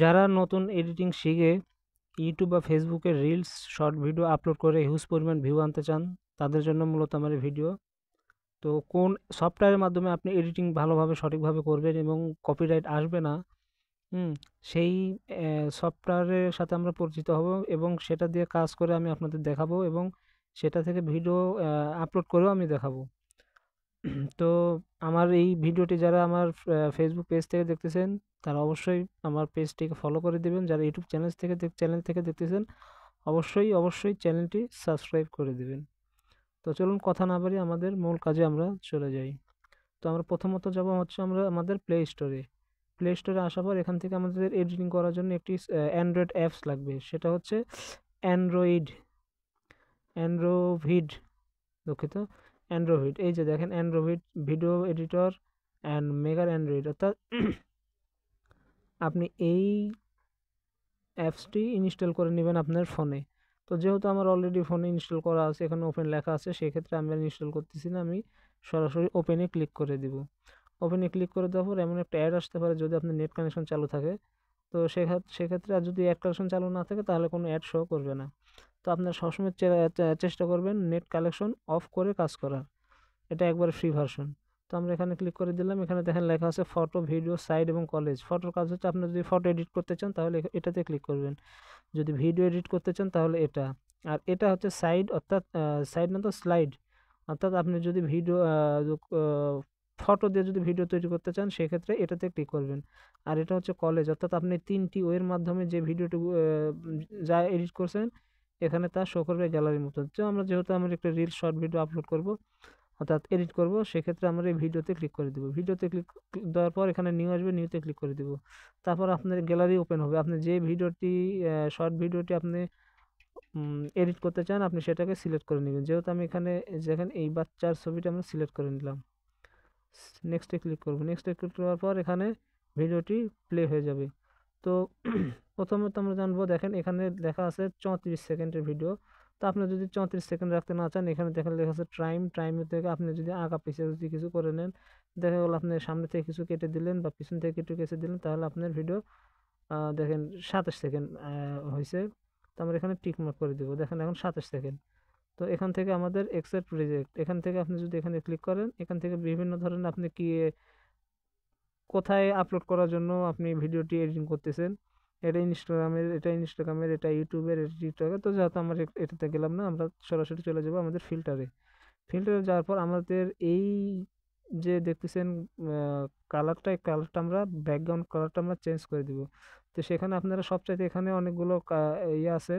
যারা নতুন এডিটিং শিখে ইউটিউব বা ফেসবুকে রিলস শর্ট ভিডিও আপলোড করে হিউজ পরিমাণ ভিউ আনতে চান, তাদের জন্য মূলত আমার এই ভিডিও। তো কোন সফটওয়্যারের মাধ্যমে আপনি এডিটিং ভালোভাবে সঠিকভাবে করবেন এবং কপিরাইট আসবে না, হুম, সেই সফটওয়্যারের সাথে আমরা পরিচিত হব এবং সেটা দিয়ে কাজ করে আমি আপনাদের দেখাবো এবং সেটা থেকে ভিডিও আপলোড করেও আমি দেখাবো। তো আমার এই ভিডিওটি যারা আমার ফেসবুক পেজ থেকে দেখতেছেন, তারা অবশ্যই আমার পেজটিকে ফলো করে দিবেন। যারা ইউটিউব চ্যানেল থেকে দেখতেছেন, অবশ্যই চ্যানেলটি সাবস্ক্রাইব করে দিবেন। তো চলুন কথা না বাড়িয়ে আমাদের মূল কাজে আমরা চলে যাই। তো আমরা প্রথমত যাব হচ্ছে আমরা আমাদের প্লে স্টোরে আসার পর এখান থেকে আমাদের এডিটিং করার জন্য একটি অ্যান্ড্রয়েড অ্যাপস লাগবে, সেটা হচ্ছে অ্যান্ড্রয়েড অ্যান্ড্রোভিড দুঃখিত, অ্যান্ড্রোভিড। এই যে দেখেন অ্যান্ড্রোভিড ভিডিও এডিটর অ্যান্ড মেগার অ্যান্ড্রয়েড, অর্থাৎ আপনি এই অ্যাপসটি ইনস্টল করে নেবেন আপনার ফোনে। তো যেহেতু আমার অলরেডি ফোনে ইনস্টল করা আছে, এখানে ওপেন লেখা আছে, সেক্ষেত্রে আমি আর ইনস্টল করতেছি না, আমি সরাসরি ওপেনে ক্লিক করে দিব। ওপেনে ক্লিক করে দেওয়ার পর এমন একটা অ্যাড আসতে পারে যদি আপনার নেট কানেকশন চালু থাকে। তো সেক্ষেত্রে আর যদি অ্যাড কানেকশন চালু না থাকে তাহলে কোনো অ্যাড শো করবে না। তো আপনারা সবসময় চেষ্টা করবেন নেট কানেকশন অফ করে কাজ করার। এটা একবারে ফ্রি ভার্সন। তো আমরা এখানে ক্লিক করে দিলাম। এখানে দেখেন লেখা আছে ফটো, ভিডিও, সাইট এবং কলেজ। ফটোর কাজ হচ্ছে আপনি যদি ফটো এডিট করতে চান তাহলে এটাতে ক্লিক করবেন। যদি ভিডিও এডিট করতে চান তাহলে এটা। আর এটা হচ্ছে সাইড, অর্থাৎ সাইড না তো স্লাইড, অর্থাৎ আপনি যদি ভিডিও ফটো দিয়ে যদি ভিডিও তৈরি করতে চান সেক্ষেত্রে এটাতে ক্লিক করবেন। আর এটা হচ্ছে কলেজ, অর্থাৎ আপনি 3টি ওয়ের মাধ্যমে যে ভিডিওটি যা এডিট করছেন এখানে তা শো করবে গ্যালারির মতো। তো আমরা যেহেতু আমরা একটা রিল শর্ট ভিডিও আপলোড করব, অর্থাৎ এডিট করব, সেক্ষেত্রে আমরা এই ভিডিওতে ক্লিক করে দিব। ভিডিওতে ক্লিক দেওয়ার পর এখানে নিউ আসবে, নিউতে ক্লিক করে দিব। তারপর আপনার গ্যালারি ওপেন হবে। আপনি যে ভিডিওটি শর্ট ভিডিওটি আপনি এডিট করতে চান আপনি সেটাকে সিলেক্ট করে নেবেন। যেহেতু আমি এখানে দেখেন এই বাচ্চার ছবিটা আমরা সিলেক্ট করে নিলাম। নেক্সটে ক্লিক করব। নেক্সটে ক্লিক করার পর এখানে ভিডিওটি প্লে হয়ে যাবে। তো প্রথমত আমরা জানবো, দেখেন এখানে লেখা আছে 34 সেকেন্ডের ভিডিও। তো আপনি যদি 34 সেকেন্ড রাখতে না চান, এখানে দেখেন লেখা আছে টাইমের থেকে আপনি যদি আগা পিছিয়ে যদি কিছু করে নেন, দেখা গেল আপনি সামনে থেকে কিছু কেটে দিলেন বা পিছন থেকে কিছু কেটে দিলেন, তাহলে আপনার ভিডিও দেখেন 27 সেকেন্ড হয়েছে। তো আমরা এখানে টিক মার্ক করে দিব। দেখেন এখন 27 সেকেন্ড। তো এখান থেকে আমাদের একসেপ্ট রিজেক্ট, এখান থেকে আপনি যদি এখানে ক্লিক করেন, এখান থেকে বিভিন্ন ধরনের আপনি কি কোথায় আপলোড করার জন্য আপনি ভিডিওটি এডিটিং করতেছেন, এটা ইউটিউবের, এটা টিকটকের। তো যেহেতু আমরা এটাতে গেলাম না, আমরা সরাসরি চলে যাব আমাদের ফিল্টারে যাওয়ার পর আমাদের এই যে দেখতেছেন কালারটা, এই কালারটা আমরা ব্যাকগ্রাউন্ড কালারটা আমরা চেঞ্জ করে দিব। তো সেখানে আপনারা সবচাইতে এখানে অনেকগুলো ইয়ে আছে।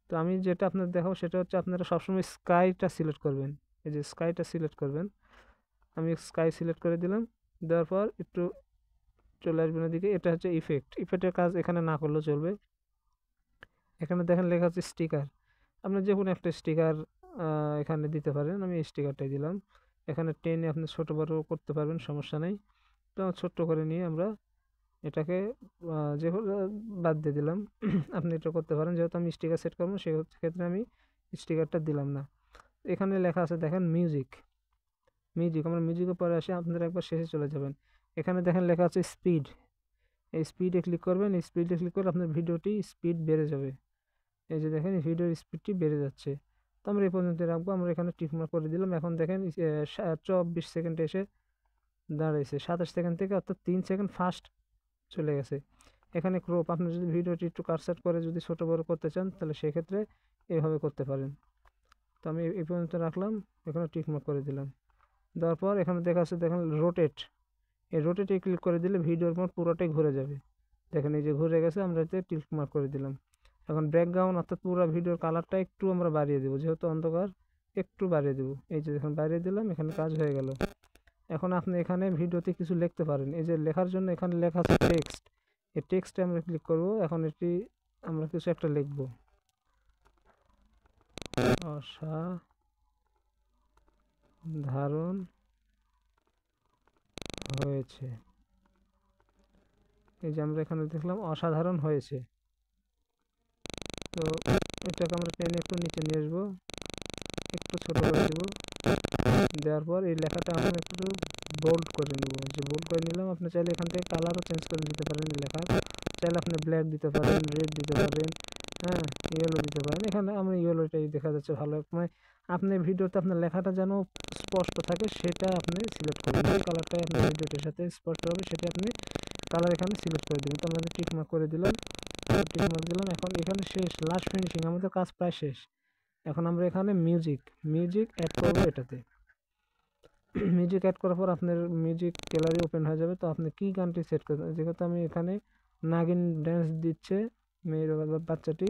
তো আমি যেটা আপনাদের দেখাবো সেটা হচ্ছে আপনারা সবসময় স্কাইটা সিলেক্ট করবেন। এই যে স্কাইটা সিলেক্ট করবেন, আমি স্কাই সিলেক্ট করে দিলাম। দেওয়ার পর একটু চলে আসবেন এদিকে। এটা হচ্ছে ইফেক্টের কাজ এখানে না করলেও চলবে। এখানে দেখেন লেখা হচ্ছে স্টিকার। আপনি যে কোনো একটা স্টিকার এখানে দিতে পারেন। আমি এই স্টিকারটাই দিলাম। এখানে টেনে আপনি ছোট বড় করতে পারবেন, সমস্যা নেই। তো ছোট্ট করে নিয়ে আমরা এটাকে যে বাদ দিয়ে দিলাম। আপনি এটা করতে পারেন। যেহেতু আমি স্টিকার সেট করবো সেক্ষেত্রে আমি স্টিকারটা দিলাম না। এখানে লেখা আছে দেখেন মিউজিক আমরা মিউজিকের পরে আসি, আপনারা একবার শেষে চলে যাবেন। এখানে দেখেন লেখা আছে স্পিড। এই স্পিডে ক্লিক করবেন। এই স্পিডে ক্লিক করলে আপনার ভিডিওটি স্পিড বেড়ে যাবে। এই যে দেখেন ভিডিওর স্পিডটি বেড়ে যাচ্ছে। তো আমরা এই পর্যন্ত রাখবো। আমরা এখানে টিকমার্ক করে দিলাম। এখন দেখেন 24 সেকেন্ড এসে দাঁড়াইছে, 27 সেকেন্ড থেকে, অর্থাৎ 3 সেকেন্ড ফাস্ট চলে গেছে। এখানে ক্রপ, আপনি যদি ভিডিওটি একটু কাটছাট করে যদি ছোট বড় করতে চান তাহলে সেক্ষেত্রে এইভাবে করতে পারেন। তো আমি এই পর্যন্ত রাখলাম, এখানে টিকমার্ক করে দিলাম। দেওয়ার পর এখানে দেখা আছে দেখেন রোটেট, এই রোটেটে ক্লিক করে দিলে ভিডিওর মোড পুরোটাই ঘুরে যাবে। দেখেন এই যে ঘুরে গেছে, আমরা এতে টিক মার্ক করে দিলাম। এখন ব্যাকগ্রাউন্ড অর্থাৎ পুরো ভিডিওর কালারটা একটু আমরা বাড়িয়ে দেবো, যেহেতু অন্ধকার একটু বাড়িয়ে দেবো। এই যে দেখেন বাড়িয়ে দিলাম, এখানে কাজ হয়ে গেল। এখন আপনি এখানে ভিডিওতে কিছু লিখতে পারেন। এই যে লেখার জন্য এখানে লেখা আছে টেক্সট, এই টেক্সটে আমরা ক্লিক করব। এখন এটি আমরা কিছু একটা লিখব, অসাধারণ হয়েছে। এই যে আমরা এখানে দেখলাম অসাধারণ হয়েছে। তো এটাকে আমরা টেনে একটু নিচে নিয়ে আসবো, একটু ছোট করে দেবো। দেওয়ার পর এই লেখাটা আমরা একটু বোল্ড করে নেব। যে বোল্ড করে নিলাম, আপনি চাইলে এখান থেকে কালারও চেঞ্জ করে দিতে পারেন লেখার, চাইলে আপনি ব্ল্যাক দিতে পারেন, রেড দিতে পারেন, হ্যাঁ, ইয়েলো দিতে পারেন। এখানে আমরা ইয়েলোটাই দেখা যাচ্ছে ভালো, মানে আপনি ভিডিওতে আপনার লেখাটা যেন স্পষ্ট থাকে সেটা আপনি সিলেক্ট করবেন, যে কালারটাই আপনার ভিডিওটির সাথে স্পষ্ট হবে সেটা আপনি কালার এখানে সিলেক্ট করে দেবেন। তো আমাদের টিক মার্ক করে দিলাম, টিক মার্ক দিলাম। এখন এখানে শেষ, লাস্ট ফিনিশিং, আমাদের কাজ প্রায় শেষ। এখন আমরা এখানে মিউজিক অ্যাড করবো এটাতে। মিউজিক অ্যাড করার পর আপনার মিউজিক গ্যালারি ওপেন হয়ে যাবে। তো আপনি কি গানটি সেট করবেন, যেহেতু আমি এখানে নাগিন ড্যান্স দিচ্ছে মেয়ের বাচ্চাটি,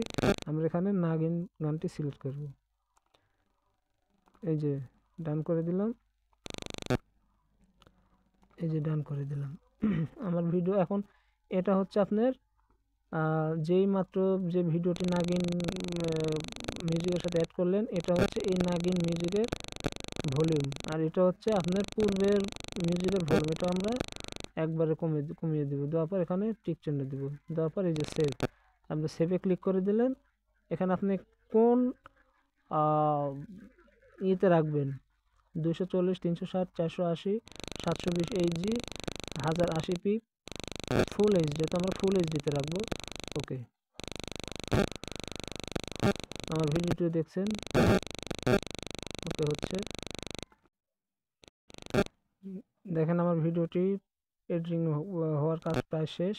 আমরা এখানে নাগিন গানটি সিলেক্ট করব। এই যে ডান করে দিলাম, এই যে ডান করে দিলাম। আমার ভিডিও এখন এটা হচ্ছে আপনার যেই মাত্র যে ভিডিওটি নাগিন মিউজিকের সাথে অ্যাড করলেন, এটা হচ্ছে এই নাগিন মিউজিকের ভলিউম, আর এটা হচ্ছে আপনার পূর্বের মিউজিকের ভলিউম। এটা আমরা একবারে কমিয়ে দিব, দেওয়ার পর এখানে টিক চিহ্ন দিব, দেওয়ার পর এই যে সেভ, আপনি সেভে ক্লিক করে দিলেন। এখানে আপনি কোন ইয়েতে রাখবেন, 240, 360, 480, 720 এইচজি, 1080p, ফুল এইচ, যেহেতু আমরা ফুল এইচডিতে রাখবো। ওকে, আমার ভিডিওটি দেখছেন, ওকে হচ্ছে, দেখেন আমার ভিডিওটি এডিটিং হওয়ার কাজ প্রায় শেষ।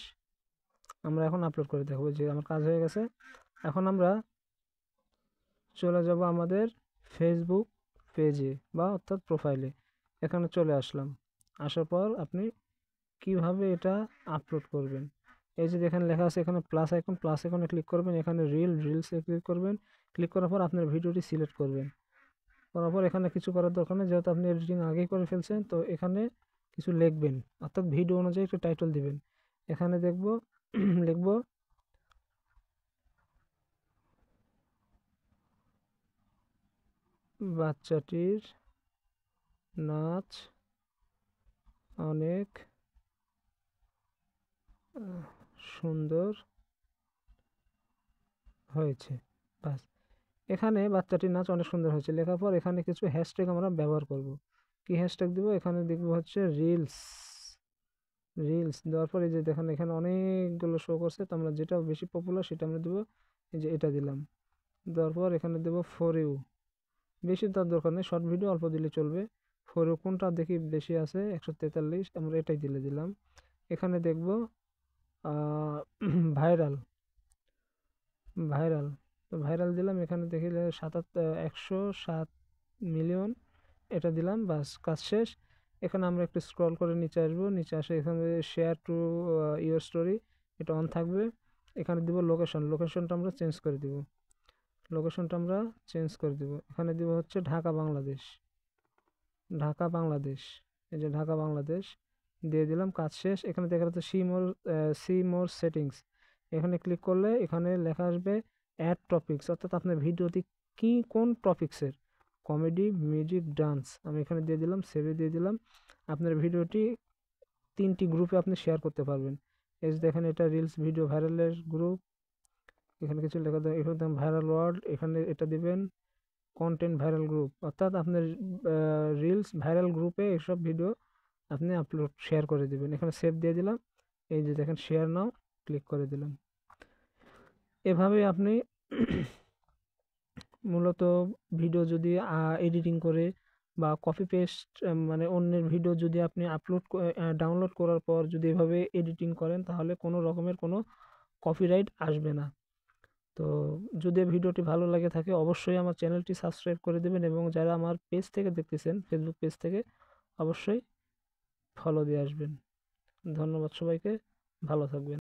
আমরা এখন আপলোড করে দেখবো যে আমার কাজ হয়ে গেছে। এখন আমরা চলে যাব আমাদের ফেসবুক পেজে বা অর্থাৎ প্রোফাইলে। এখানে চলে আসলাম, আসার পর আপনি কিভাবে এটা আপলোড করবেন, এই যে দেখেন লেখা আছে এখানে প্লাস আইকন, প্লাস আইকনে ক্লিক করবেন, এখানে রিলসে ক্লিক করবেন। ক্লিক করার পর আপনার ভিডিওটি সিলেক্ট করবেন, করার পর এখানে কিছু করার দরকার নেই, যেহেতু আপনি এডিটিং আগেই করে ফেলছেন। তো এখানে কিছু লিখবেন, অর্থাৎ ভিডিও অনুযায়ী একটু টাইটেল দিবেন। এখানে দেখব লিখব বাচ্চাটির নাচ অনেক সুন্দর হয়েছে, বাস। এখানে বাচ্চাটির নাচ অনেক সুন্দর হয়েছে লেখার পর এখানে কিছু হ্যাশট্যাগ আমরা ব্যবহার করব। কি হ্যাশট্যাগ দিব, এখানে দেখব হচ্ছে রিলস। রিলস দেওয়ার পর এই যে দেখেন এখানে অনেকগুলো শো করছে, তো আমরা যেটা বেশি পপুলার সেটা আমরা দেবো, এই যে এটা দিলাম। দেওয়ার পর এখানে দেব ফর ইউ, বেশি তার দরকার নেই, শর্ট ভিডিও অল্প দিলে চলবে। ফর ইউ কোনটা দেখি বেশি আছে, 143, আমরা এটাই দিলাম। এখানে দেখব ভাইরাল, ভাইরাল, তো ভাইরাল দিলাম। এখানে দেখি 107 মিলিয়ন, এটা দিলাম, বাস কাজ শেষ। এখানে আমরা একটু স্ক্রল করে নিচে আসবো, নিচে আসে এখানে শেয়ার টু ইউর স্টোরি, এটা অন থাকবে। এখানে দিব লোকেশন, লোকেশনটা আমরা চেঞ্জ করে দিব, লোকেশনটা আমরা চেঞ্জ করে দিব। এখানে দিব হচ্ছে ঢাকা বাংলাদেশ, ঢাকা বাংলাদেশ, এই যে ঢাকা বাংলাদেশ দিয়ে দিলাম, কাজ শেষ। এখানে দেখা যাচ্ছে সি মোর সেটিংস, এখানে ক্লিক করলে এখানে লেখা আসবে অ্যাড টপিকস, অর্থাৎ আপনার ভিডিওটি কি কোন টপিক্সের, কমেডি, মিউজিক, ডান্স, আমি এখানে দিয়ে দিলাম, সেভে দিয়ে দিলাম। আপনার ভিডিওটি 3টি গ্রুপে আপনি শেয়ার করতে পারবেন। এই যে দেখেন এটা রিলস ভিডিও ভাইরালের গ্রুপ, এখানে কিছু লেখা দেয়, এখানে ভাইরাল ওয়ার্ড, এখানে এটা দিবেন কন্টেন্ট ভাইরাল গ্রুপ, অর্থাৎ আপনার রিলস ভাইরাল গ্রুপে এসব ভিডিও আপনি আপলোড শেয়ার করে দিবেন। এখানে সেভ দিয়ে দিলাম, এই যে দেখেন শেয়ার নাও, ক্লিক করে দিলাম। এভাবে আপনি মূলত ভিডিও যদি এডিটিং করে বা কপি পেস্ট, মানে অন্যের ভিডিও যদি আপনি ডাউনলোড করার পর যদি এভাবে এডিটিং করেন, তাহলে কোনো রকমের কোনো কপিরাইট আসবে না। তো যদি ভিডিওটি ভালো লাগে থাকে অবশ্যই আমার চ্যানেলটি সাবস্ক্রাইব করে দেবেন, এবং যারা আমার পেজ থেকে দেখতেছেন, ফেসবুক পেজ থেকে, অবশ্যই ফলো দিয়ে আসবেন। ধন্যবাদ সবাইকে, ভালো থাকবেন।